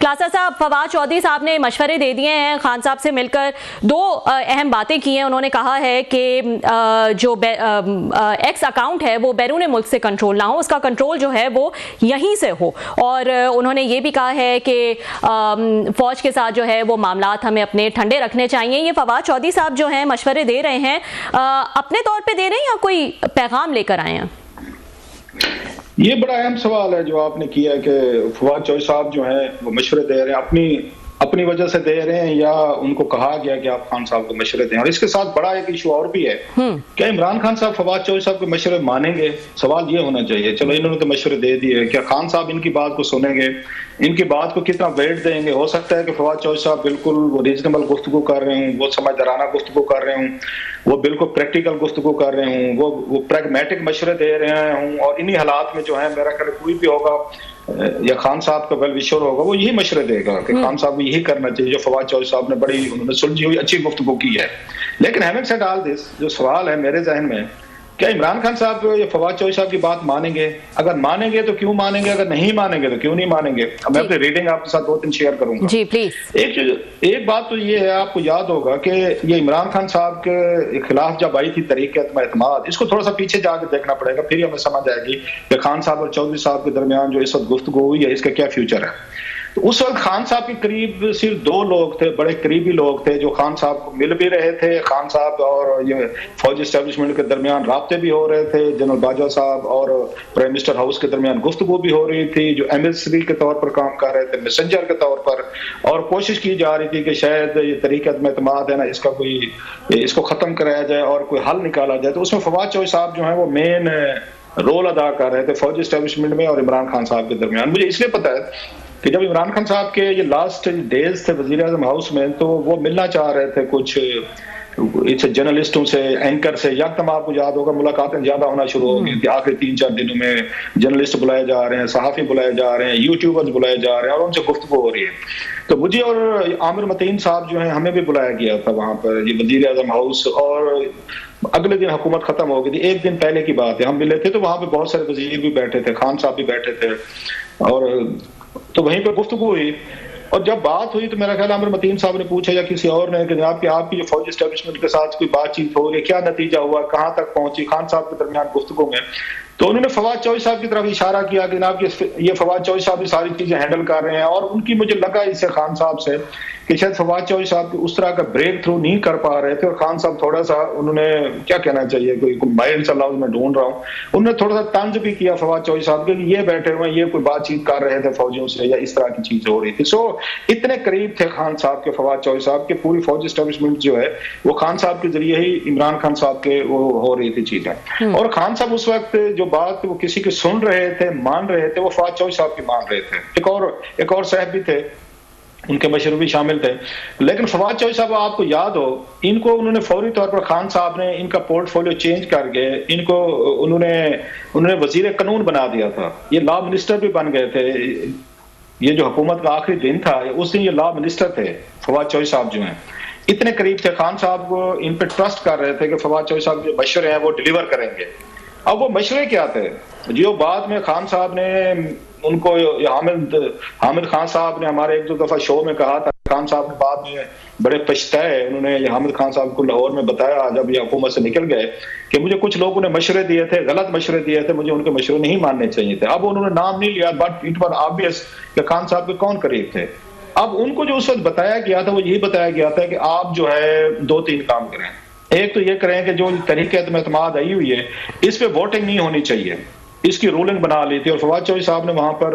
क्लासा साहब, फवाद चौधरी साहब ने मशवरे दे दिए हैं, खान साहब से मिलकर दो अहम बातें की हैं। उन्होंने कहा है कि जो एक्स अकाउंट है वो बैरून मुल्क से कंट्रोल ना हो, उसका कंट्रोल जो है वो यहीं से हो। और उन्होंने ये भी कहा है कि फौज के साथ जो है वो मामलात हमें अपने ठंडे रखने चाहिए। ये फवाद चौधरी साहब जो हैं मशवरे दे रहे हैं, अपने तौर पे दे रहे हैं या कोई पैगाम लेकर आए हैं? ये बड़ा अहम सवाल है जो आपने किया कि फवाद चौधरी साहब जो हैं वो मशवरे दे रहे हैं, अपनी वजह से दे रहे हैं या उनको कहा गया कि आप खान साहब को मशवरे दें। और इसके साथ बड़ा एक इशू और भी है, क्या इमरान खान साहब फवाद चौधरी साहब के मशवरे मानेंगे? सवाल ये होना चाहिए। चलो इन्होंने तो मशवरे दे दिए, क्या खान साहब इनकी बात को सुनेंगे, इनकी बात को कितना वेट देंगे? हो सकता है कि फवाद चौधरी साहब बिल्कुल वो रीजनेबल गुफ्तगू कर रहे हूँ, वो समझदाराना गुफ्तगू कर रहे हूँ, वो बिल्कुल प्रैक्टिकल गुफ्तगू कर रहे हूँ, वो प्रैग्मेटिक मशवरे दे रहे हूँ, और इन्हीं हालात में जो है मेरा ख्याल कोई भी होगा या खान साहब का वेल विशर होगा वो यही मशवरे देगा कि खान साहब को यही करना चाहिए जो फवाद चौधरी साहब ने बड़ी उन्होंने सुलझी हुई अच्छी गुफ्तगू की है। लेकिन हैविंग सेड ऑल दिस, जो सवाल है मेरे जहन में, क्या इमरान खान साहब या फवाद चौधरी साहब की बात मानेंगे? अगर मानेंगे तो क्यों मानेंगे, अगर नहीं मानेंगे तो क्यों नहीं मानेंगे? मैं अपनी रीडिंग आपके साथ 2-3 शेयर करूंगा जी प्लीज। एक बात तो ये है, आपको याद होगा कि ये इमरान खान साहब के खिलाफ जब आई थी तहरीक एतमाद, इसको थोड़ा सा पीछे जाकर देखना पड़ेगा, फिर हमें समझ आएगी कि खान साहब और चौधरी साहब के दरमियान जो इस वक्त गुफ्तगू हुई है इसका क्या फ्यूचर है। तो उस वक्त खान साहब के करीब सिर्फ 2 लोग थे, बड़े करीबी लोग थे, जो खान साहब को मिल भी रहे थे। खान साहब और ये फौज एस्टेब्लिशमेंट के दरमियान राब्ते भी हो रहे थे, जनरल बाजवा साहब और प्राइम मिनिस्टर हाउस के दरमियान गुफ्तगू भी हो रही थी, जो एमएससी के तौर पर काम कर रहे थे, मैसेंजर के तौर पर, और कोशिश की जा रही थी कि शायद ये तहरीक एतमाद है ना, इसको खत्म कराया जाए और कोई हल निकाला जाए। तो उसमें फवाद चौधरी साहब जो है वो मेन रोल अदा कर रहे थे फौज एस्टेब्लिशमेंट में और इमरान खान साहब के दरमियान। मुझे इसलिए पता है कि जब इमरान खान साहब के ये लास्ट डेज थे वजीर आजम हाउस में, तो वो मिलना चाह रहे थे कुछ इस जर्नलिस्टों से, एंकर से। यकदम आपको याद होगा मुलाकातें ज्यादा होना शुरू हो गई थी। आखिरी 3-4 दिनों में जर्नलिस्ट बुलाए जा रहे हैं, सहाफी बुलाए जा रहे हैं, यूट्यूबर्स बुलाए जा रहे हैं और उनसे गुफ्तगू हो रही है। तो मुझे और आमिर मतीन साहब जो है हमें भी बुलाया गया था वहां पर, ये वजीर आजम हाउस, और अगले दिन हुकूमत खत्म हो गई थी। एक दिन पहले की बात है, हम मिले थे तो वहां पे बहुत सारे वजीर भी बैठे थे, खान साहब भी बैठे थे, और तो वहीं पर गुफ्तगू हुई। और जब बात हुई तो मेरा ख्याल आमिर मतीन साहब ने पूछा या किसी और ने कि जनाब कि आपकी जो फौज एस्टेब्लिशमेंट के साथ कोई बातचीत हो रही है, क्या नतीजा हुआ, कहां तक पहुंची खान साहब के दरमियान गुफ्तगू में? तो उन्होंने फवाद चौधरी साहब की तरफ इशारा किया कि जनाब ये फवाद चौधरी साहब ये सारी चीजें हैंडल कर रहे हैं। और उनकी मुझे लगा इससे खान साहब से कि शायद फवाद चौधरी साहब की उस तरह का ब्रेक थ्रू नहीं कर पा रहे थे, और खान साहब थोड़ा सा, उन्होंने क्या कहना चाहिए, कोई माइल्ड सा लफ्ज मैं ढूंढ रहा हूँ, उन्होंने थोड़ा सा तंज भी किया फवाद चौधरी साहब के, ये बैठे हुए ये कोई बातचीत कर रहे थे फौजियों से या इस तरह की चीज हो रही थी। सो इतने करीब थे खान साहब के फवाद चौधरी साहब के, पूरी फौज एस्टेब्लिशमेंट जो है वो खान साहब के जरिए ही इमरान खान साहब के वो हो रही थी चीजें। और खान साहब उस वक्त जो बात वो किसी की सुन रहे थे, मान रहे थे, वो फवाद चौधरी साहब की मान रहे थे। एक और साहब भी थे, उनके मशरूम भी शामिल थे। लेकिन फवाद चौधरी साहब, आपको याद हो, इनको उन्होंने फौरी तौर पर खान साहब ने इनका पोर्टफोलियो चेंज करके इनको उन्होंने वजीर कानून बना दिया था। ये लॉ मिनिस्टर भी बन गए थे। ये जो हुकूमत का आखिरी दिन था उस दिन ये लॉ मिनिस्टर थे फवाद चौधरी साहब, जो हैं इतने करीब थे खान साहब को, इन पे ट्रस्ट कर रहे थे कि फवाद चौधरी साहब जो मशवरे हैं वो डिलीवर करेंगे। अब वो मशवरे क्या थे जो बाद में खान साहब ने उनको, हामिद खान साहब ने हमारे 1-2 दफा शो में कहा था, खान साहब ने बाद में बड़े पछताए, उन्होंने हामिद खान साहब को लाहौर में बताया जब ये हुकूमत से निकल गए कि मुझे कुछ लोगों ने मशवरे दिए थे, गलत मशवरे दिए थे, मुझे उनके मशवरे नहीं मानने चाहिए थे। अब उन्होंने नाम नहीं लिया, बट इट वाज ऑब्वियस कि खान साहब के कौन करीब थे। अब उनको जो उस वक्त बताया गया था वो यही बताया गया था कि आप जो है 2-3 काम करें। एक तो ये करें कि जो तहरीक एतमाद आई हुई है इस पे वोटिंग नहीं होनी चाहिए, इसकी रूलिंग बना ली थी। और फवाद चौधरी साहब ने वहां पर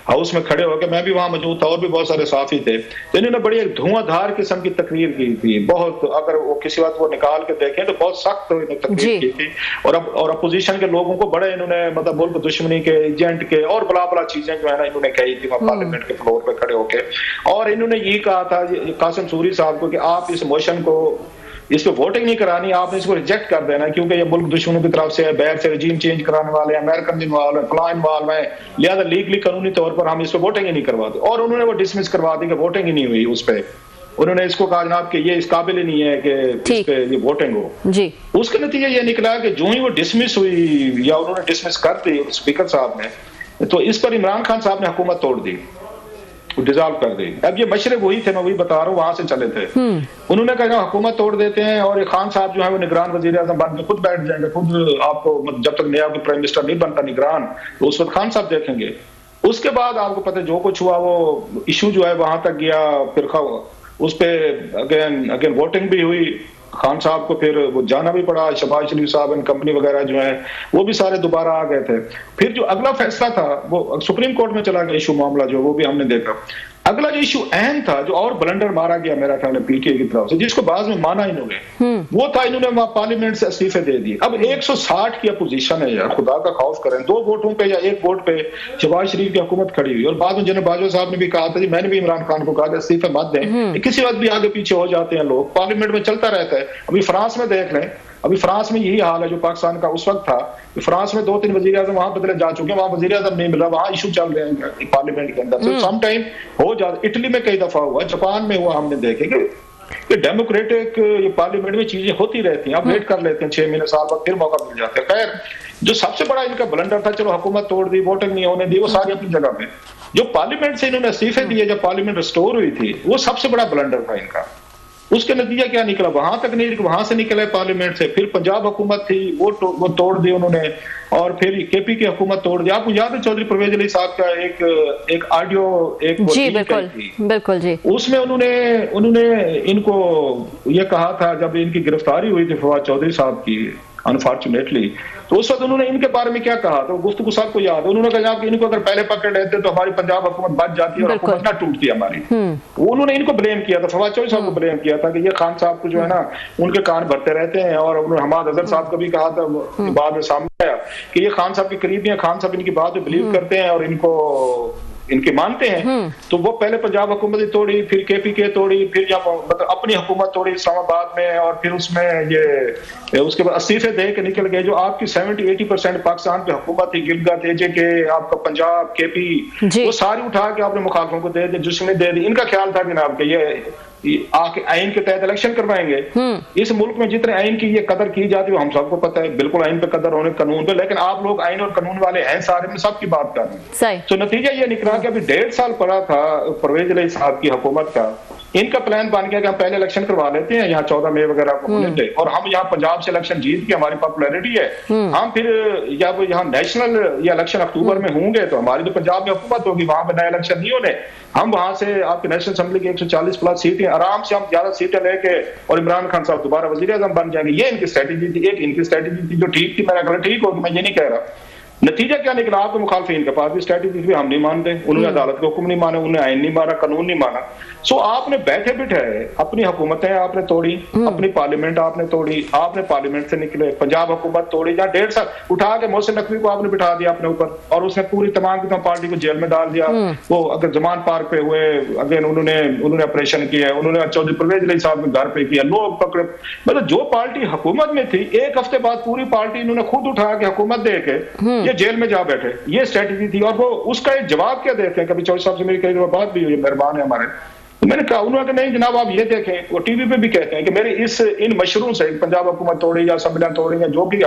हाउस में खड़े होकर, मैं भी वहां मौजूद था और भी बहुत सारे साथी थे, तो इन्होंने बड़ी एक धुआंधार किस्म की तकरीर की थी। बहुत, अगर वो किसी वक्त वो निकाल के देखें तो बहुत सख्त इन्होंने तकरीर की थी। और अपोजिशन के लोगों को बड़े इन्होंने, मतलब मुल्क दुश्मनी के, एजेंट के और बला बला चीजें जो है ना इन्होंने कही थी वहां पार्लियामेंट के फ्लोर पे खड़े होकर। और इन्होंने ये कहा था कासिम सूरी साहब को कि आप इस मोशन को, इस पे वोटिंग नहीं करानी, आपने इसको रिजेक्ट कर देना, क्योंकि ये मुल्क दुश्मनों की तरफ से है, बैर से रजीम चेंज कराने वाले, अमेरिकन इन्वॉल्व है, फलां इन्वॉल्व है, लिहाजा लीगली कानूनी तौर पर हम इस पे वोटिंग ही नहीं करवाते। और उन्होंने वो डिसमिस करवा दी कि वोटिंग ही नहीं हुई उस पे। उन्होंने इसको कहा जनाब कि ये इस काबिल ही नहीं है कि इस पे ये वोटिंग हो जी। उसके नतीजे ये निकला कि जो ही वो डिसमिस हुई या उन्होंने डिसमिस कर दी स्पीकर साहब ने, तो इस पर इमरान खान साहब ने हुकूमत तोड़ दी। डिजॉल्व कर दी। अब ये मशरे वही थे, मैं वही बता रहा हूँ, वहां से चले थे। उन्होंने कहा हुकूमत तोड़ देते हैं और खान साहब जो है वो निगरान वजीर आजम बन के खुद बैठ जाएंगे, खुद आपको जब तक नया प्राइम मिनिस्टर नहीं बनता निगरान, तो उस वक्त खान साहब देखेंगे। उसके बाद आपको पता है जो कुछ हुआ, वो इशू जो है वहां तक गया, फिर उस पर अगेन वोटिंग भी हुई, खान साहब को फिर वो जाना भी पड़ा, शहबाज शरीफ साहब एंड कंपनी वगैरह जो है वो भी सारे दोबारा आ गए थे। फिर जो अगला फैसला था वो सुप्रीम कोर्ट में चला गया इशू मामला, जो वो भी हमने देखा। अगला जो इशू अहम था, जो और ब्लंडर मारा गया मेरा ख्याल है पीटीआई की तरफ से, जिसको बाद में माना इन्होंने, वो था इन्होंने वहां पार्लियामेंट से इस्तीफे दे दिए। अब 160 की अपोजिशन है यार, खुदा का खौफ करें, 2 वोटों पे या 1 वोट पे शहबाज शरीफ की हुकूमत खड़ी हुई। और बाद में जनरल बाजवा साहब ने भी कहा था जी, मैंने भी इमरान खान को कहा कि इस्तीफे मत दें, किसी वक्त भी आगे पीछे हो जाते हैं लोग, पार्लियामेंट में चलता रहता है। अभी फ्रांस में देख लें, अभी फ्रांस में यही हाल है जो पाकिस्तान का उस वक्त था। फ्रांस में 2-3 वजीर आजम वहां बदले जा चुके हैं, वहां वजीर आजम नहीं मिला, वहां इशू चल रहे हैं पार्लियामेंट के अंदर। तो सम टाइम हो जाता, इटली में कई दफा हुआ, जापान में हुआ, हमने देखे कि डेमोक्रेटिक ये पार्लियामेंट में चीजें होती रहती हैं। आप वेट कर लेते हैं 6 महीने साल बाद, फिर मौका मिल जाता है। खैर, जो सबसे बड़ा इनका ब्लंडर था, चलो हुकूमत तोड़ दी, वोटिंग नहीं होने दी, वो सारी अपनी जगह पे। जो पार्लियामेंट से इन्होंने इस्तीफे दिए जब पार्लियामेंट रिस्टोर हुई थी, वो सबसे बड़ा ब्लंडर था इनका। उसके नतीजा क्या निकला, वहां तक नहीं, वहां से निकले पार्लियामेंट से। फिर पंजाब हुकूमत थी, वो तोड़ दी उन्होंने, और फिर केपी की हुकूमत तोड़ दी। आपको याद है चौधरी परवेज अली साहब का एक ऑडियो, एक जी बिल्कुल बिल्कुल जी, उसमें उन्होंने इनको ये कहा था, जब इनकी गिरफ्तारी हुई थी फवाद चौधरी साहब की अनफॉर्चुनेटली, तो उस वक्त उन्होंने इनके बारे में क्या कहा, तो गुफ्तगू सबको याद है। उन्होंने कहा कि इनको अगर पहले पकड़ लेते तो हमारी पंजाब हुकूमत बच जाती और हुकूमत ना टूटती हमारी। उन्होंने इनको ब्लेम किया था, फवाद चौधरी साहब को ब्लेम किया था कि ये खान साहब को जो है ना उनके कान भरते रहते हैं। और उन्होंने हमाद अजहर साहब को भी कहा था, बाद में सामने आया कि ये खान साहब के करीबी हैं, खान साहब इनकी बात में बिलीव करते हैं और इनके मानते हैं। तो वो पहले पंजाब हुकूमत तोड़ी, फिर केपीके तोड़ी, फिर जब मतलब अपनी हुकूमत तोड़ी इस्लामाबाद में, और फिर उसमें ये उसके बाद इस्तीफे दे के निकल गए। जो आपकी 70-80% पाकिस्तान पे हुकूमत थी, गिलगित के आपका पंजाब केपी, वो सारी उठा के आपने मुखालफों को दे दी, जिसने दे दी। इनका ख्याल था जनाब कि ये आके आइन के तहत इलेक्शन करवाएंगे। इस मुल्क में जितने आइन की ये कदर की जाती है हम सबको पता है, बिल्कुल आइन पे कदर होने, कानून पे, लेकिन आप लोग आइन और कानून वाले हैं सारे में, सबकी बात कर रहे हैं। तो नतीजा ये निकला कि अभी 1.5 साल पड़ा था परवेज अली साहब की हुकूमत का। इनका प्लान बन गया कि हम पहले इलेक्शन करवा लेते हैं, यहाँ 14 मई वगैरह को होने थे, और हम यहाँ पंजाब से इलेक्शन जीत के, हमारी पॉपुलैरिटी है, हम फिर जब यहाँ नेशनल या इलेक्शन अक्टूबर में होंगे तो हमारी तो पंजाब में हुकूमत होगी, वहां पर नया इलेक्शन नहीं होने, हम वहां से आपकी नेशनल असेंबली की 140+ सीटें आराम से हम ज्यादा सीटें लेके और इमरान खान साहब दोबारा वजीर आजम बन जाएंगे। ये इनकी स्ट्रेटेजी थी। एक इनकी स्ट्रेटेजी थी जो ठीक थी, मेरा ख्याल ठीक होगी, मैं ये नहीं कह रहा। नतीजा क्या निकला, आपके मुखालफिन के पास भी स्ट्रेटेजी थी, हम नहीं मानते, उन्होंने अदालत के हुक्म नहीं माने, उन्होंने आइन नहीं माना, कानून नहीं माना। सो आपने बैठे बिठाए अपनी हुकूमतें आपने तोड़ी, अपनी पार्लियामेंट आपने तोड़ी, आपने पार्लियामेंट से निकले, पंजाब हुकूमत तोड़ी, जहाँ 1.5 साल उठा के मोहसिन नकवी को आपने बिठा दिया अपने ऊपर, और उसने पूरी तमाम की तमाम पार्टी को जेल में डाल दिया। वो अगर जमान पार्क पे हुए, अगेन उन्होंने ऑपरेशन किया, उन्होंने चौधरी परवेज अली साहब ने घर पे किया, लोग पकड़े। मतलब जो पार्टी हुकूमत में थी, 1 हफ्ते बाद पूरी पार्टी इन्होंने खुद उठा के हुकूमत दे के ये जेल में जा बैठे। ये स्ट्रेटेजी थी। और वो उसका एक जवाब क्या देते हैं, कभी चौधरी साहब से मेरी कई बात भी हुई, मेहरबान है हमारे, तो मैंने कहा, उन्होंने कहा नहीं जनाब आप ये देखें, वो टीवी पे भी कहते हैं कि मेरे इन मशरूम से पंजाब हुकूमत तोड़ी या असम्बलियां तोड़ी या जो भी,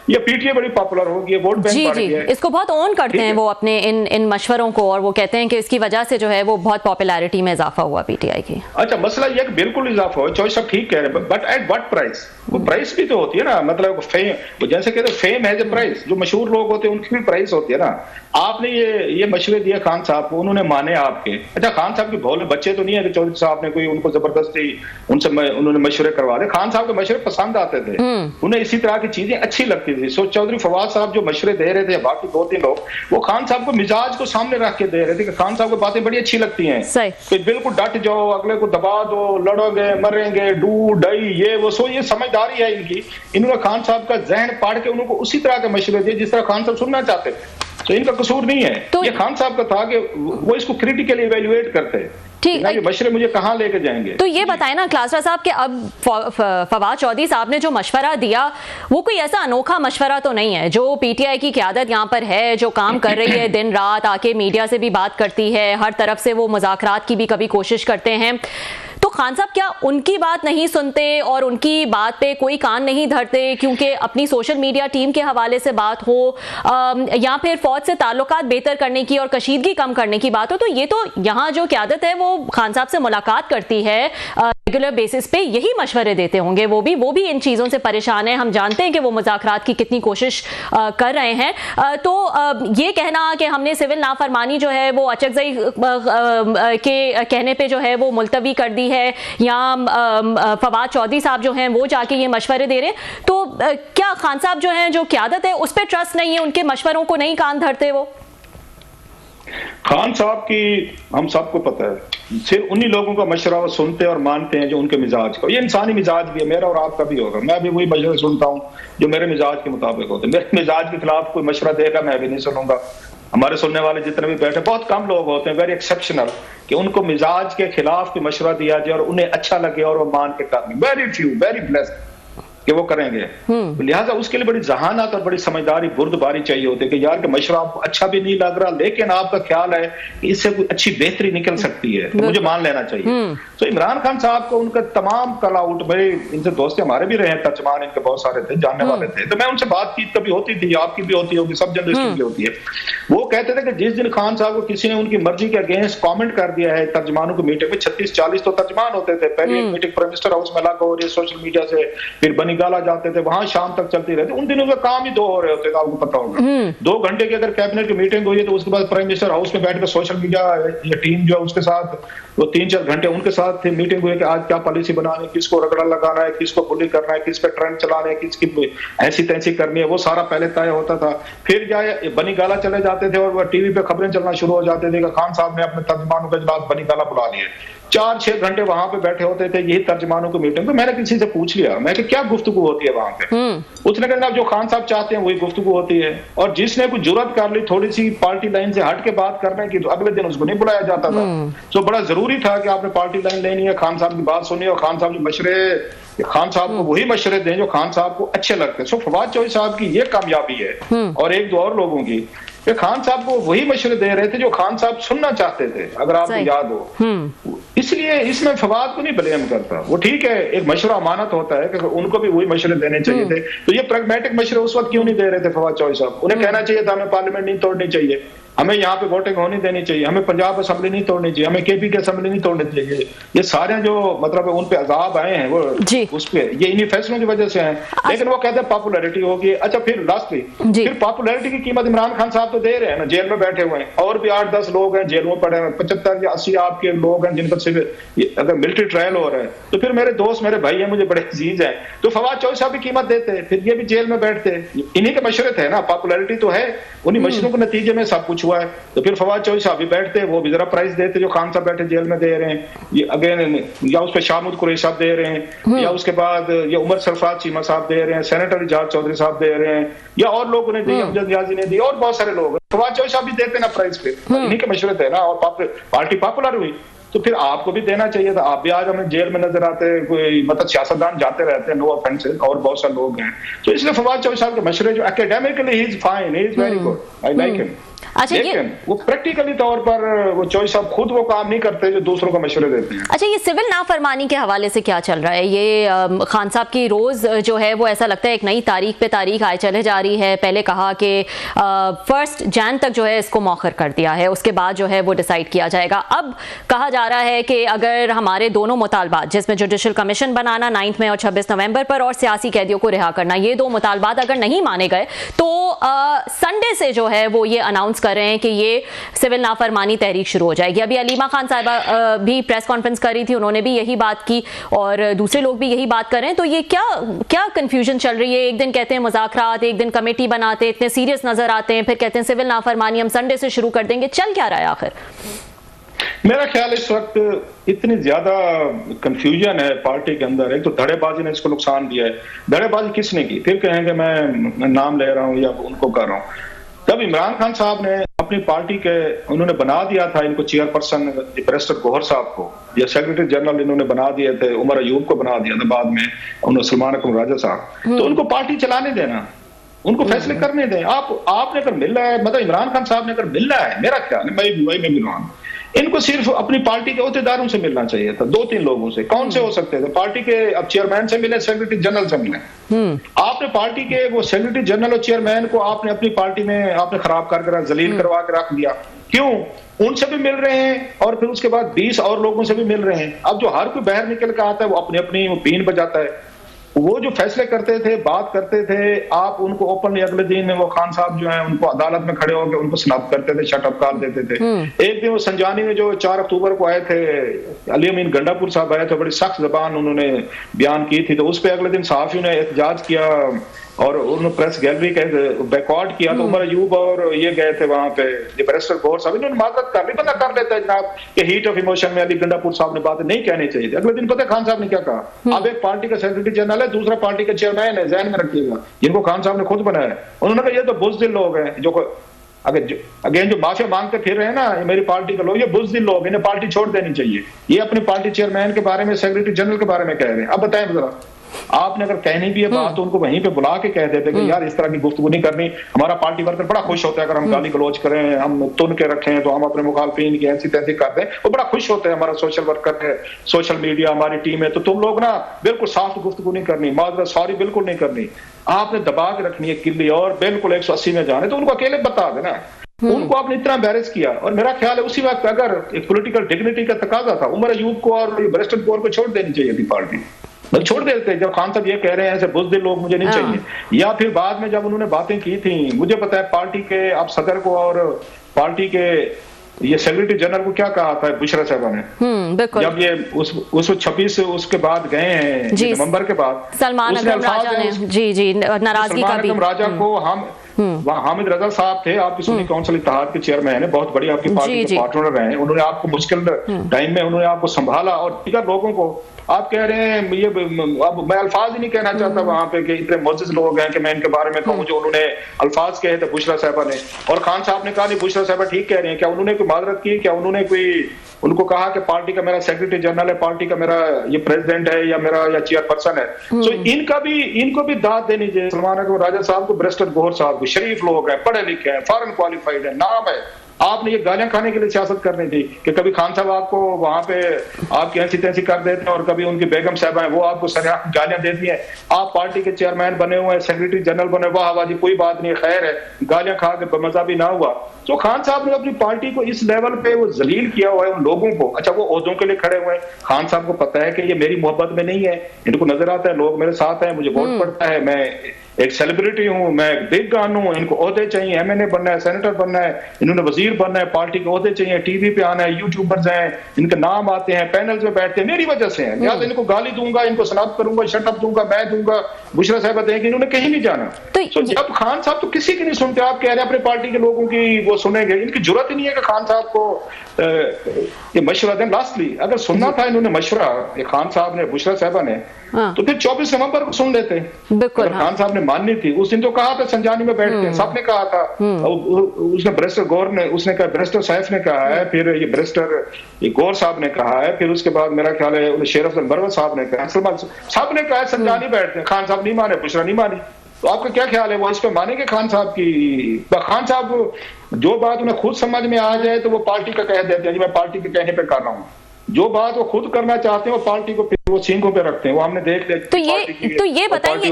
ये पीटीआई बड़ी पॉपुलर होगी, वोट बैंक बढ़ गया है। इसको बहुत ऑन करते हैं वो अपने इन मशवरों को, और वो कहते हैं कि इसकी वजह से जो है वो बहुत पॉपुलैरिटी में इजाफा हुआ पीटीआई की। अच्छा, मसला ये बिल्कुल इजाफा हो, चॉइस सब ठीक कह रहे हैं, बट एट व्हाट प्राइस? वो प्राइस भी तो होती है ना, मतलब फेम, जैसे कहते हैं फेम है जो प्राइस, जो मशहूर लोग होते हैं उनकी भी प्राइस होती है ना। आपने ये मशवरे दिए खान साहब को, उन्होंने माने आपके। अच्छा, खान साहब के भोले बच्चे तो नहीं है कि चौधरी साहब ने कोई उनको जबरदस्ती उन्होंने मशवरे करवा दे। खान साहब के मशवरे पसंद आते थे, उन्हें इसी तरह की चीजें अच्छी लगती थी। सो चौधरी फवाद साहब जो मशवरे दे रहे थे, बाकी 2-3 लोग, वो खान साहब को मिजाज को सामने रख के दे रहे थे कि खान साहब को बातें बड़ी अच्छी लगती हैं कि बिल्कुल डट जाओ, अगले को दबा दो, लड़ोगे मरेंगे, डू डई, ये वो। सो ये समझदारी है इनकी। इन्होंने खान साहब का जहन पाड़ के उनको उसी तरह के मशवरे दिए जिस तरह खान साहब सुनना चाहते थे। तो इनका कसूर नहीं है, तो ये खान साहब का था कि वो इसको क्रिटिकली इवैल्यूएट करते हैं, ठीक है, ये मशवरे मुझे कहाँ लेके जाएंगे। तो ये बताएं ना क्लासरा साहब कि अब फवाद चौधरी साहब ने जो मशवरा दिया वो कोई ऐसा अनोखा मशवरा तो नहीं है। जो पीटीआई की क़यादत यहाँ पर है, जो काम कर रही है, दिन रात आके मीडिया से भी बात करती है, हर तरफ से वो मुज़ाकरात की भी कभी कोशिश करते हैं, तो खान साहब क्या उनकी बात नहीं सुनते और उनकी बात पे कोई कान नहीं धरते क्योंकि अपनी सोशल मीडिया टीम के हवाले से बात हो या फिर फौज से ताल्लुकात बेहतर करने की और कशीदगी कम करने की बात हो, तो ये तो यहाँ जो क़यादत है वो खान साहब से मुलाकात करती है रेगुलर बेसिस पे, यही मशवरे देते होंगे। वो भी इन चीज़ों से परेशान है। हम जानते हैं कि वो मुज़ाकरात की कितनी कोशिश कर रहे हैं। तो ये कहना कि हमने सिविल नाफरमानी जो है वो अचकज़ई के कहने पे जो है वो मुलतवी कर दी है या फवाद चौधरी साहब जो हैं वो जाके ये मशवरे दे रहे हैं, तो क्या खान साहब जो हैं, जो क़यादत है उस पर ट्रस्ट नहीं है, उनके मशवरों को नहीं कान धरते? वो खान साहब की हम सबको पता है, सिर्फ उन्हीं लोगों का मशवरा वो सुनते और मानते हैं जो उनके मिजाज को, ये इंसानी मिजाज भी है, मेरा और आपका भी होगा। मैं भी वही मशवरे सुनता हूँ जो मेरे मिजाज के मुताबिक होते हैं। मेरे मिजाज के खिलाफ कोई मशवरा देगा मैं भी नहीं सुनूंगा। हमारे सुनने वाले जितने भी बैठे, बहुत कम लोग होते हैं, वेरी एक्सेप्शनल, कि उनको मिजाज के खिलाफ कोई मशवरा दिया जाए और उन्हें अच्छा लगे और वो मान के कर, वेरी फ्यू, वेरी ब्लेस्ड कि वो करेंगे। तो लिहाजा उसके लिए बड़ी जहानत और बड़ी समझदारी, बुर्दबारी चाहिए होती है कि यार कि मशवरा आपको अच्छा भी नहीं लग रहा, लेकिन आपका ख्याल है कि इससे कोई अच्छी बेहतरी निकल सकती है, तो मुझे मान लेना चाहिए। तो इमरान खान साहब को उनका तमाम कल आउट, मेरे इनसे दोस्त हमारे भी रहे, तर्जमान इनके बहुत सारे थे, जानने वाले थे, तो मैं उनसे बातचीत कभी होती थी, आपकी भी होती होगी, सब जर्नलिस्टों की होती है। वो कहते थे कि जिस दिन खान साहब को किसी ने उनकी मर्जी के अगेंस्ट कॉमेंट कर दिया है तर्जमानों की मीटिंग में, 36-40 तो तर्जमान होते थे, पहले एक मीटिंग प्राइम मिनिस्टर हाउस में लगा हो रही है सोशल मीडिया से, फिर बनी गाला जाते थे, वहां शाम तक चलती रहती। उन दिनों का काम ही दो हो रहे होते थे, आपको पता होगा। 2 घंटे की अगर कैबिनेट की मीटिंग हुई है तो उसके बाद प्राइम मिनिस्टर हाउस में बैठकर सोशल मीडिया या टीम जो है उसके साथ वो 3-4 घंटे उनके साथ मीटिंग हुई कि आज क्या पॉलिसी बनानी है, किसको रगड़ा लगाना है, किसको बुली करना है, किस पे ट्रेंड चलाना है, किसकी ऐसी तैसी करनी है, वो सारा पहले तय होता था। फिर जाए बनी गाला चले जाते थे और टीवी पे खबरें चलना शुरू हो जाते थे कि खान साहब ने अपने तर्जमानों के इजलास बनी गाला बुला लिए। 4-6 घंटे वहां पे बैठे होते थे यही तर्जमानों की मीटिंग। तो मैंने किसी से पूछ लिया, मैं कि क्या गुफ्तगू होती है वहां पे? उसने कहा जो खान साहब चाहते हैं वही गुफ्तगू होती है, और जिसने कुछ जुर्रत कर ली थोड़ी सी पार्टी लाइन से हट के बात करने की, तो अगले दिन उसको नहीं बुलाया जाता था। तो बड़ा जरूरी था कि आपने पार्टी लाइन लेनी है, खान साहब की बात सुनिए और खान साहब जो मशवरे, खान साहब को वही मशवरे दें जो खान साहब को अच्छे लगते हैं। सो फवाद चौधरी साहब की ये कामयाबी है और एक दो और लोगों की, कि खान साहब को वही मशवरे दे रहे थे जो खान साहब सुनना चाहते थे, अगर आपको याद हो। इसलिए इसमें फवाद को नहीं ब्लेम करता, वो ठीक है, एक मशवरा अमानत होता है कि उनको भी वही मशवरे देने चाहिए थे। तो ये प्रैग्मेटिक मशवरे उस वक्त क्यों नहीं दे रहे थे फवाद चौधरी साहब? उन्हें कहना चाहिए था हमें पार्लियामेंट नहीं तोड़नी चाहिए, हमें यहाँ पे वोटिंग होनी देनी चाहिए, हमें पंजाब असेंबली नहीं तोड़नी चाहिए, हमें केपी की असेंबली नहीं तोड़नी चाहिए। ये सारे जो मतलब उन पे अजाब आए हैं वो उस पे ये इन्हीं फैसलों की वजह से हैं। लेकिन वो कहते हैं पॉपुलैरिटी होगी। अच्छा, फिर लास्टली फिर पॉपुलैरिटी की कीमत इमरान खान साहब तो दे रहे हैं ना, जेल में बैठे हुए हैं, और भी 8-10 लोग हैं जेल में पड़े हैं, 75 या 80 आपके लोग हैं जिन पर सिर्फ अगर मिलिट्री ट्रायल हो रहा है। तो फिर मेरे दोस्त, मेरे भाई हैं, मुझे बड़े अजीज हैं, तो फवाद चौधरी साहब भी कीमत देते हैं, फिर ये भी जेल में बैठते, इन्हीं के मशवरे थे ना, पॉपुलैरिटी तो है, उन्हीं मशवरों के नतीजे में सब कुछ हुआ है। तो फिर फवाद चौधरी साहब भी बैठते, वो भी जरा प्राइस देते जो खान साहब बैठे जेल में दे रहे हैं, ये अगेन या उस पर शाहमुद कुरैशी साहब दे रहे हैं, या उसके बाद ये उमर सरफराज चीमा साहब दे रहे हैं, सेनेटर इजाज चौधरी साहब दे रहे हैं, या और लोगों ने दी, अमजद नियाजी ने दी, और बहुत सारे लोग। फवाद चौधरी साहब भी देते ना प्राइस पे, इन्हीं के मशवरे थे ना, और पार्टी पॉपुलर हुई। तो फिर आपको भी देना चाहिए था। आप भी आज हमें जेल में नजर आते हैं, कोई मतलब सियासतदान जाते रहते हैं, नो ऑफेंसेस, और बहुत सारे लोग हैं। तो इसलिए फवाद चौधरी साहब के मशवरे जो academically he is fine, he is very good, I like him. अच्छा, लेकिन वो प्रैक्टिकली तौर पर वो चौधरी साहब खुद वो काम नहीं करते जो दूसरों को मशवरे देते हैं। अच्छा, ये सिविल नाफरमानी के हवाले से क्या चल रहा है? ये खान साहब की रोज जो है वो ऐसा लगता है एक नई तारीख पे तारीख आए चले जा रही है। पहले कहा कि 1 जन तक जो है इसको मौखर कर दिया है, उसके बाद जो है वो डिसाइड किया जाएगा। अब कहा जा रहा है कि अगर हमारे दोनों मुतालबात, जिसमें जुडिशल कमीशन बनाना 9 मई और 26 नवंबर पर, और सियासी कैदियों को रिहा करना, ये 2 मुतालबात अगर नहीं माने गए तो संडे से जो है वो ये अनाउंस कर रहे हैं कि ये सिविल नाफरमानी तहरीक शुरू हो जाएगी। अभी अलीमा खान साहिबा भी प्रेस कॉन्फ्रेंस कर रही थी, उन्होंने भी यही बात की और दूसरे लोग भी यही बात कर रहे हैं। तो ये क्या कंफ्यूजन चल रही है? एक दिन कहते हैं मुज़ाकरात, एक दिन कमेटी बनाते, इतने सीरियस नजर आते हैं, फिर कहते हैं सिविल नाफरमानी हम संडे से शुरू कर देंगे। चल क्या रहा है आखिर? मेरा ख्याल इस वक्त इतनी ज्यादा कंफ्यूजन है पार्टी के अंदर। एक तो धड़ेबाजी ने इसको नुकसान दिया है। धड़ेबाजी किसने की? फिर कहेंगे मैं नाम ले रहा हूं या उनको कर रहा हूं। तब इमरान खान साहब ने अपनी पार्टी के उन्होंने बना दिया था इनको चेयरपर्सन बैरिस्टर गौहर साहब को, या सेक्रेटरी जनरल इन्होंने बना दिए थे, उमर अयूब को बना दिया था बाद में उन्होंने, सलमान अकरम राजा साहब। तो उनको पार्टी चलाने देना, उनको फैसले करने दें। आपने अगर मिल रहा है, मतलब इमरान खान साहब ने अगर मिल रहा है, मेरा ख्याल है, मैं भी इनको सिर्फ अपनी पार्टी के अहदेदारों से मिलना चाहिए था, 2-3 लोगों से। कौन से हो सकते थे? पार्टी के अब चेयरमैन से मिले, सेक्रेटरी जनरल से मिले। आपने पार्टी के वो सेक्रेटरी जनरल और चेयरमैन को आपने अपनी पार्टी में आपने खराब करके जलील करवा के रख दिया। क्यों? उनसे भी मिल रहे हैं और फिर उसके बाद 20 और लोगों से भी मिल रहे हैं। अब जो हर कोई बाहर निकल कर आता है वो अपनी अपनी बीन बजाता है। वो जो फैसले करते थे, बात करते थे, आप उनको ओपनली अगले दिन वो खान साहब जो है उनको अदालत में खड़े होकर उनको स्नैप करते थे, शट अप कर देते थे। एक दिन वो संजानी में जो 4 अक्टूबर को आए थे, अली अमीन गंडापुर साहब आए थे, बड़ी सख्त जबान उन्होंने बयान की थी, तो उस पर अगले दिन सहाफियों ने एहतजाज किया और उन्होंने प्रेस गैलरी का बैकआउट किया। तो उमर अयूब और ये गए थे वहां पे, ये बैरिस्टर गौर साहब, इन्होंने माजरत कर ली। बंदा कर लेता है जनाब कि हीट ऑफ इमोशन में अली गंडापुर साहब ने बातें नहीं कहनी चाहिए थी। अगले दिन पता है खान साहब ने क्या कहा? अब एक पार्टी का सेक्रेटरी जनरल है, दूसरा पार्टी का चेयरमैन है, ज़हन में रखिएगा, जिनको खान साहब ने खुद बनाया। उन्होंने कहा ये तो बुज़दिल लोग हैं जो अगेन जो माफिया मांगते फिर रहे हैं ना, ये मेरी पार्टी के लोग, ये बुज़दिल लोग, इन्हें पार्टी छोड़ देनी चाहिए। ये अपनी पार्टी चेयरमैन के बारे में, सेक्रेटरी जनरल के बारे में कह रहे हैं। अब बताएं जरा, आपने अगर कहनी भी है बात तो उनको वहीं पे बुला के कह देते कि यार इस तरह की गुफ्तगू नहीं करनी। हमारा पार्टी वर्कर बड़ा खुश होता है अगर हम गाली गलौज करें, हम तुन के रखें, तो हम अपने मुखालफिन की ऐसी तैसी कर दें, वो बड़ा खुश होते हैं। हमारा सोशल वर्कर है, सोशल मीडिया हमारी टीम है, तो तुम लोग ना बिल्कुल साफ गुफ्तगू नहीं करनी, माजरा सॉरी बिल्कुल नहीं करनी, आपने दबा के रखनी है किल्ली और बिल्कुल 180 में जाने। तो उनको अकेले बता देना, उनको आपने इतना एम्बैरेस किया। और मेरा ख्याल है उसी वक्त अगर एक पॉलिटिकल डिग्निटी का तकाजा था, उमर अयूब को और बैरिस्टर गौर को छोड़ देनी चाहिए थी पार्टी, छोड़ देते। जब खान साहब ये कह रहे हैं ऐसे बुज़दिल लोग मुझे नहीं चाहिए, या फिर बाद में जब उन्होंने बातें की थी, मुझे पता है पार्टी के आप सदर को और पार्टी के ये सेक्रेटरी जनरल को क्या कहा था बुशरा साहबा ने, जब ये उस 26 उसके बाद गए हैं नवंबर के बाद, सलमान अकरम राजा ने जी नाराजगी का भी राजा को हम वहाँ हामिद रजा साहब थे, आपकी सुन्नी काउंसिल इत्तेहाद के चेयरमैन है, बहुत बड़ी आपकी पार्टी के पार्टनर रहे हैं, उन्होंने आपको मुश्किल टाइम में उन्होंने आपको संभाला। और दीगर लोगों को आप कह रहे हैं ये, अब मैं अल्फाज ही नहीं कहना चाहता वहां पे कि इतने मोअज़्ज़िज़ लोग हैं कि मैं इनके बारे में कहूं जो उन्होंने अल्फाज कहे थे बुशरा साहबा ने। और खान साहब ने कहा नहीं बुशरा साहबा ठीक कह रहे हैं, क्या उन्होंने कोई माजरत की? क्या उन्होंने कोई उनको कहा कि पार्टी का मेरा सेक्रेटरी जनरल है, पार्टी का मेरा ये प्रेसिडेंट है या मेरा या चेयरपर्सन है? तो इनको भी दाद देनी चाहिए। सलमान अकरम राजा साहब को, बैरिस्टर गौहर साहब को, शरीफ लोग हैं, पढ़े लिखे हैं, फॉरेन क्वालिफाइड है, नाम है। आपने ये गालियां खाने के लिए सियासत करनी थी कि कभी खान साहब आपको वहां पे आपकी ऐसी तैसी कर देते हैं और कभी उनकी बेगम साहबा है वो आपको गालियां देती हैं। आप पार्टी के चेयरमैन बने हुए हैं, सेक्रेटरी जनरल बने, वाह वाह जी कोई बात नहीं, खैर है, गालियां खा के मजा भी ना हुआ। तो खान साहब ने अपनी पार्टी को इस लेवल पे वो जलील किया हुआ है उन लोगों को। अच्छा वो ओहदों के लिए खड़े हुए हैं, खान साहब को पता है कि ये मेरी मोहब्बत में नहीं है, इनको नजर आता है लोग मेरे साथ हैं, मुझे वोट पड़ता है, मैं एक सेलिब्रिटी हूं, मैं एक बिग गन हूं, इनको ओहदे चाहिए, एमएनए बनना है, सेनेटर बनना है, इन्होंने वजीर बनना है, पार्टी के ओहदे चाहिए, टीवी पे आना है, यूट्यूबर्स हैं, इनके नाम आते हैं, पैनल्स में बैठते हैं, मेरी वजह से हैं। लिहाजा इनको गाली दूंगा, इनको स्नैप करूंगा, शटअप दूंगा, मैं दूंगा, बुशरा साहब देंगे, इन्होंने कहीं नहीं जाना। तो जब खान साहब तो किसी की नहीं सुनते, आप कह रहे हैं अपनी पार्टी के लोगों की वो सुनेंगे, इनकी जरूरत ही नहीं है कि खान साहब को ये मशवरा दें। लास्टली अगर सुनना था इन्होंने मशवरा खान साहब ने, बुशरा साहबा ने, तो फिर 24 नवंबर को सुन लेते। बिल्कुल खान साहब ने माननी थी उस दिन तो कहा था संजानी में बैठते हैं, सबने कहा था, उसने बैरिस्टर गौर ने, उसने कहा, बैरिस्टर सैफ ने कहा है, फिर ये बैरिस्टर गौर साहब ने कहा है, फिर उसके बाद मेरा ख्याल है शेर अफजल मरवत साहब ने कहा, साहब ने कहा संजानी बैठते हैं, खान साहब नहीं माने, बुशरा नहीं मानी। तो आपका क्या ख्याल है, वो इस पर मानेंगे खान साहब की? खान साहब जो बात उन्हें खुद समझ में आ जाए तो वो पार्टी का कह देते हैं, जी मैं पार्टी के कहने पे कर रहा हूँ। जो बात वो खुद करना चाहते हैं वो पार्टी को वो सींगों पे रखते हैं, वो हमने देख लिया। तो ये बताइए,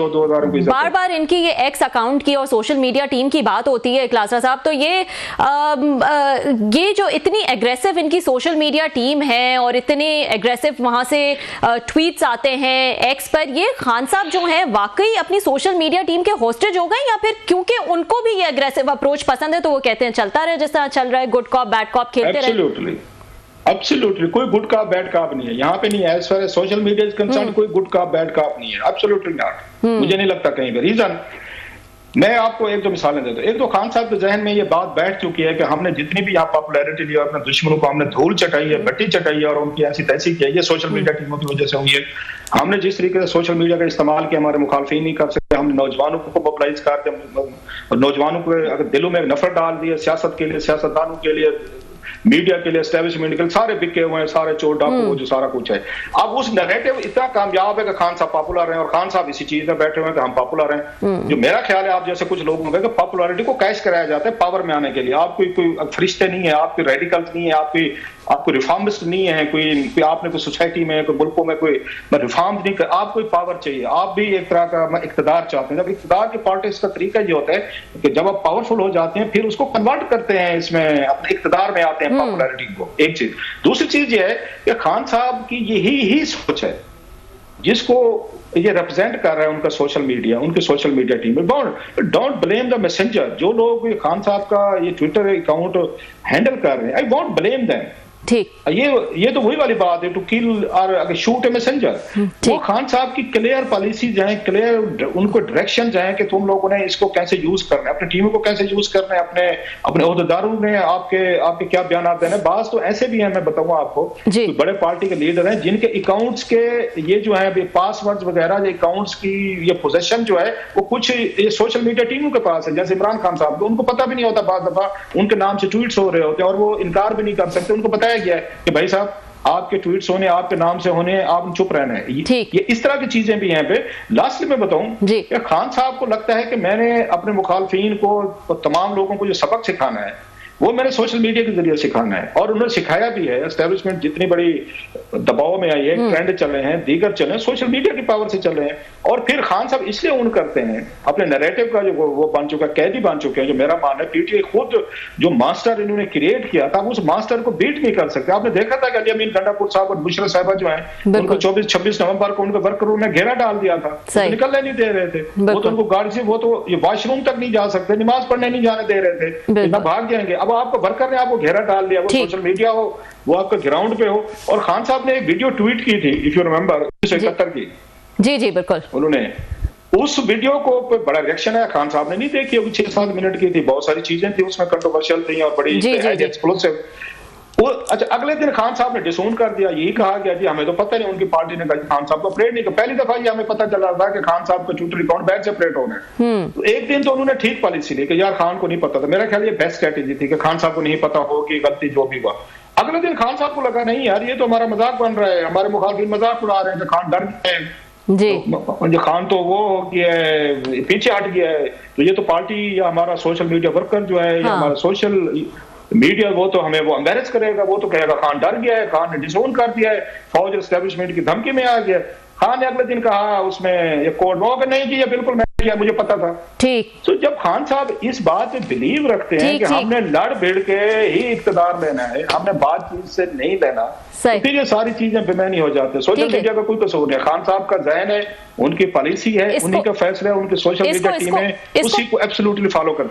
बार बार इनकी ये एक्स अकाउंट की और सोशल मीडिया टीम की बात होती है क्लासरा साहब, तो ये जो इतनी एग्रेसिव इनकी सोशल मीडिया टीम है और इतने एग्रेसिव वहां से ट्वीट्स आते हैं एक्स पर, ये खान साहब जो हैं वाकई अपनी सोशल मीडिया टीम के होस्टेज हो गए, या फिर क्योंकि उनको भी ये एग्रेसिव अप्रोच पसंद है तो वो कहते हैं चलता रहे जिस तरह चल रहा है, गुड कॉप बैड कॉप खेलते रहे? एब्सोल्युटली कोई गुड कॉप बैड कॉप नहीं है यहाँ पे, नहीं है as far as social media is concern, कोई गुड कॉप बैड कॉप नहीं है, एब्सोल्युटली नॉट। मुझे नहीं लगता कहीं पे। रीजन मैं आपको एक दो मिसालें देता हूँ। एक तो खान साहब के जहन में ये बात बैठ चुकी है कि हमने जितनी भी यहाँ पॉपुलैरिटी ली और अपने दुश्मनों को हमने धूल चटाई है, बट्टी चटाई है और उनकी ऐसी तैसी की है, ये सोशल मीडिया टीमों की वजह से हुई है। हमने जिस तरीके से सोशल मीडिया का इस्तेमाल किया हमारे मुखालफिन नहीं कर सकते, हमने नौजवानों को मोबिलाइज करके और नौजवानों को अगर दिलों में नफरत डाल दी है सियासत के लिए, सियासतदानों के लिए, मीडिया के लिए, एस्टेब्लिशमेंट के लिए, सारे बिके हुए हैं, सारे चोर डाकू जो सारा कुछ है। अब उस नैरेटिव इतना कामयाब है कि खान साहब पॉपुलर हैं और खान साहब इसी चीज में बैठे हुए हैं कि हम पॉपुलर हैं। जो मेरा ख्याल है, आप जैसे कुछ लोग होंगे कि पॉपुलैरिटी को कैश कराया जाता है पावर में आने के लिए। आप कोई फरिश्ते नहीं है, आप कोई रेडिकल्स नहीं है, आपको रिफॉर्मिस्ट नहीं है, कोई आपने कोई सोसाइटी में, कोई मुल्कों में कोई रिफॉर्म नहीं कर, आप कोई पावर चाहिए, आप भी एक तरह का इक्तदार चाहते हैं। जब इक्तदार की पॉलिटिक्स का तरीका ये होता है कि जब आप पावरफुल हो जाते हैं फिर उसको कन्वर्ट करते हैं, इसमें अपने इक्तदार में आते हैं पॉपुलैरिटी को। एक चीज, दूसरी चीज ये है कि खान साहब की यही सोच है जिसको ये रिप्रेजेंट कर रहा है उनका सोशल मीडिया, उनकी social media team. Don't blame the messenger. जो लोग खान साहब का ये ट्विटर अकाउंट हैंडल कर रहे हैं, आई वोंट ब्लेम देम। ठीक, ये तो वही वाली बात है, टू किल और शूट ए मैसेंजर। वो खान साहब की क्लियर पॉलिसीज हैं, क्लियर उनको डायरेक्शंस हैं कि तुम लोगों ने इसको कैसे यूज करना है, अपनी टीमों को कैसे यूज करना है, अपने ओहदेदारों ने आपके क्या बयान देने। बात तो ऐसे भी हैं, मैं बताऊंगा आपको, बड़े पार्टी के लीडर हैं जिनके अकाउंट्स के ये जो है पासवर्ड्स वगैरह, जो अकाउंट्स की ये पोजेशन जो है वो कुछ ये सोशल मीडिया टीमों के पास है। जैसे इमरान खान साहब, उनको पता भी नहीं होता, बात दफा उनके नाम से ट्वीट्स हो रहे होते हैं और वो इनकार भी नहीं कर सकते। उनको बताया गया है कि भाई साहब आपके ट्वीट्स होने, आपके नाम से होने, आप चुप रहना है। ये इस तरह की चीजें भी हैं। पे लास्ट में बताऊं कि खान साहब को लगता है कि मैंने अपने मुखालफिन को और तमाम लोगों को जो सबक सिखाना है वो मैंने सोशल मीडिया के जरिए सिखाना है, और उन्होंने सिखाया भी है। एस्टेब्लिशमेंट जितनी बड़ी दबाव में आई है, ट्रेंड चल रहे हैं, दीगर चल रहे हैं, सोशल मीडिया की पावर से चल रहे हैं। और फिर खान साहब इसलिए उन करते हैं, अपने नैरेटिव का जो वो बन चुका, कैदी बन चुके हैं। जो मेरा मानना है, पीटीआई खुद जो मास्टर इन्होंने क्रिएट किया था, उस मास्टर को बीट नहीं कर सकते। आपने देखा था कि अली अमीन गंडापुर साहब और बुशरा साहिबा जो है, उनको 24-26 नवंबर को उनके वर्करों ने घेरा डाल दिया था, निकलने नहीं दे रहे थे। वो तो उनको गाड़ी से, वो तो ये वॉशरूम तक नहीं जा सकते, नमाज पढ़ने नहीं जाने दे रहे थे, इतना भाग जाएंगे। अब आपको वर्कर ने आपको घेरा डाल दिया, वो सोशल मीडिया हो, वो आपका ग्राउंड पे हो। और खान साहब ने एक वीडियो ट्वीट की थी, इफ यू रिमेंबर, 1971 की। जी बिल्कुल। उन्होंने उस वीडियो को बड़ा रिएक्शन है, खान साहब ने नहीं देखी होगी, 6-7 मिनट की थी, बहुत सारी चीजें थी उसमें कंट्रोवर्शियल थी और बड़ी एक्सप्लोसिव। अच्छा, अगले दिन खान साहब ने डिसोन कर दिया। यही कहा गया जी हमें तो पता नहीं, उनकी पार्टी ने कहा खान साहब को ऑपरेट नहीं किया। पहली दफा ये हमें पता चला था कि खान साहब का ट्विटर अकाउंट बैक से ऑपरेट हो गए। तो एक दिन तो उन्होंने ठीक पॉलिसी ली कि यार खान को नहीं पता था। मेरा ख्याल ये बेस्ट स्ट्रेटेजी थी कि खान साहब को नहीं पता हो कि गलती जो भी हुआ। अगले दिन खान साहब को लगा नहीं यार ये तो हमारा मजाक बन रहा है, हमारे मुखालिफिन मजाक उड़ा रहे हैं, खान डर गए जी, तो खान तो वो पीछे हट गया है। तो ये तो पार्टी या हमारा सोशल मीडिया वर्कर जो है, या हमारा सोशल मीडिया, वो तो हमें वो एम्बेरस करेगा, वो तो कहेगा खान डर गया है, खान ने डिसोन कर दिया है, फौज एस्टेब्लिशमेंट की धमकी में आ गया। खान ने अगले दिन कहा उसमें ये कोर्ट वो नहीं किया, बिल्कुल मैं किया, मुझे पता था। ठीक। तो जब खान साहब इस बात पे बिलीव रखते हैं कि हमने लड़ भिड़ के ही इक्तदार लेना है, हमने बातचीत से नहीं लेना, तो फिर ये सारी चीजें बेमानी हो जाती है। सोशल मीडिया का कोई कसूर नहीं, खान साहब का ज़हन है, उनकी पॉलिसी है, उन्हीं का फैसला है, उनकी सोशल मीडिया टीम है, उसी को एब्सोल्युटली फॉलो करते हैं।